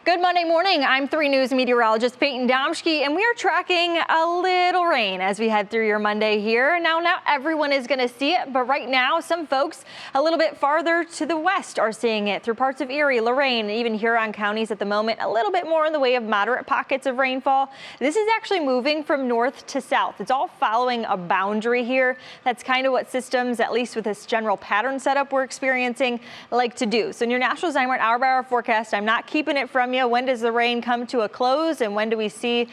Good Monday morning. I'm 3 News meteorologist Peyton Domschke, and we are tracking a little rain as we head through your Monday here. Now, not everyone is going to see it, but right now, some folks a little bit farther to the west are seeing it through parts of Erie, Lorain, even Huron counties at the moment. A little bit more in the way of moderate pockets of rainfall. This is actually moving from north to south. It's all following a boundary here. That's kind of what systems, at least with this general pattern setup we're experiencing, like to do. So in your National Zymer hour-by-hour forecast, I'm not keeping it from you. When does the rain come to a close and when do we see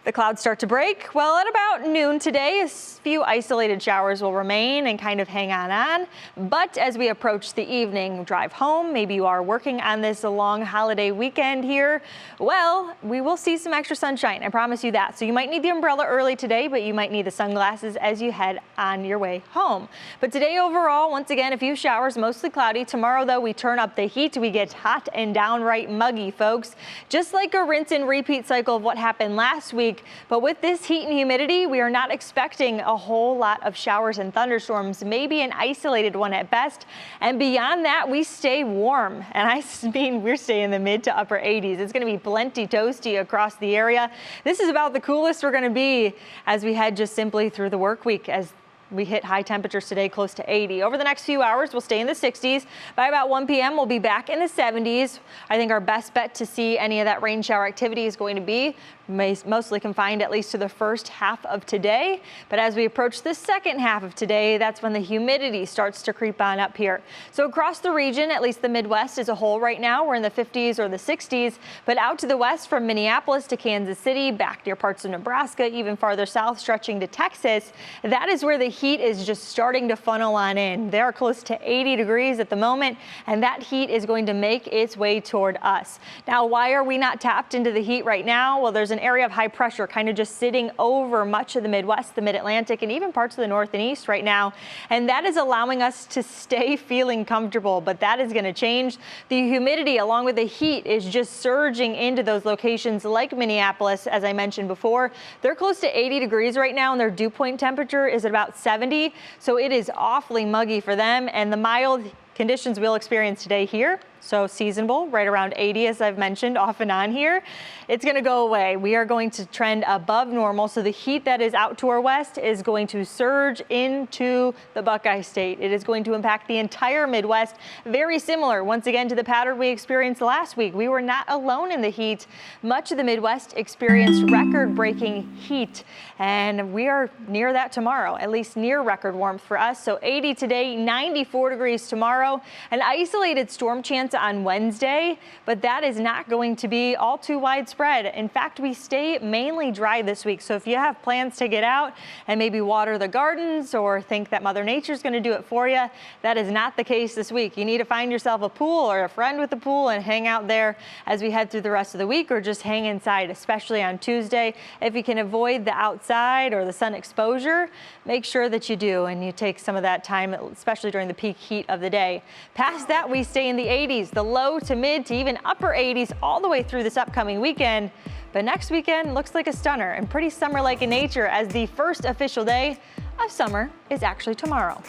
the clouds start to break? Well, at about noon today, a few isolated showers will remain and kind of hang on. But as we approach the evening drive home, maybe you are working on this long holiday weekend here, well, we will see some extra sunshine. I promise you that. So you might need the umbrella early today, but you might need the sunglasses as you head on your way home. But today overall, once again, a few showers, mostly cloudy. Tomorrow, though, we turn up the heat. We get hot and downright muggy, folks. Just like a rinse and repeat cycle of what happened last week. But with this heat and humidity, we are not expecting a whole lot of showers and thunderstorms, maybe an isolated one at best. And beyond that, we stay warm. And I mean, we're staying in the mid to upper 80s. It's going to be plenty toasty across the area. This is about the coolest we're going to be as we head just simply through the work week, as we hit high temperatures today, close to 80. Over the next few hours, we'll stay in the 60s. By about 1 p.m., we'll be back in the 70s. I think our best bet to see any of that rain shower activity is going to be mostly confined at least to the first half of today. But as we approach the second half of today, that's when the humidity starts to creep on up here. So across the region, at least the Midwest as a whole right now, we're in the 50s or the 60s. But out to the west from Minneapolis to Kansas City, back near parts of Nebraska, even farther south stretching to Texas, that is where the heat is just starting to funnel on in. They're close to 80 degrees at the moment, and that heat is going to make its way toward us. Now, why are we not tapped into the heat right now? Well, there's an area of high pressure kind of just sitting over much of the Midwest, the Mid-Atlantic, and even parts of the north and east right now. And that is allowing us to stay feeling comfortable, but that is going to change. The humidity along with the heat is just surging into those locations like Minneapolis, as I mentioned before. They're close to 80 degrees right now, and their dew point temperature is at about 70. So it is awfully muggy for them, and the mild conditions we'll experience today here, so seasonable, right around 80, as I've mentioned off and on here, it's going to go away. We are going to trend above normal, so the heat that is out to our west is going to surge into the Buckeye State. It is going to impact the entire Midwest, very similar, once again, to the pattern we experienced last week. We were not alone in the heat. Much of the Midwest experienced record-breaking heat, and we are near that tomorrow, at least near record warmth for us. So 80 today, 94 degrees tomorrow, an isolated storm chance on Wednesday, but that is not going to be all too widespread. In fact, we stay mainly dry this week. So if you have plans to get out and maybe water the gardens or think that Mother Nature is going to do it for you, that is not the case this week. You need to find yourself a pool or a friend with a pool and hang out there as we head through the rest of the week, or just hang inside, especially on Tuesday. If you can avoid the outside or the sun exposure, make sure that you do and you take some of that time, especially during the peak heat of the day. Past that, we stay in the 80s. The low to mid to even upper 80s all the way through this upcoming weekend. But next weekend looks like a stunner and pretty summer-like in nature, as the first official day of summer is actually tomorrow.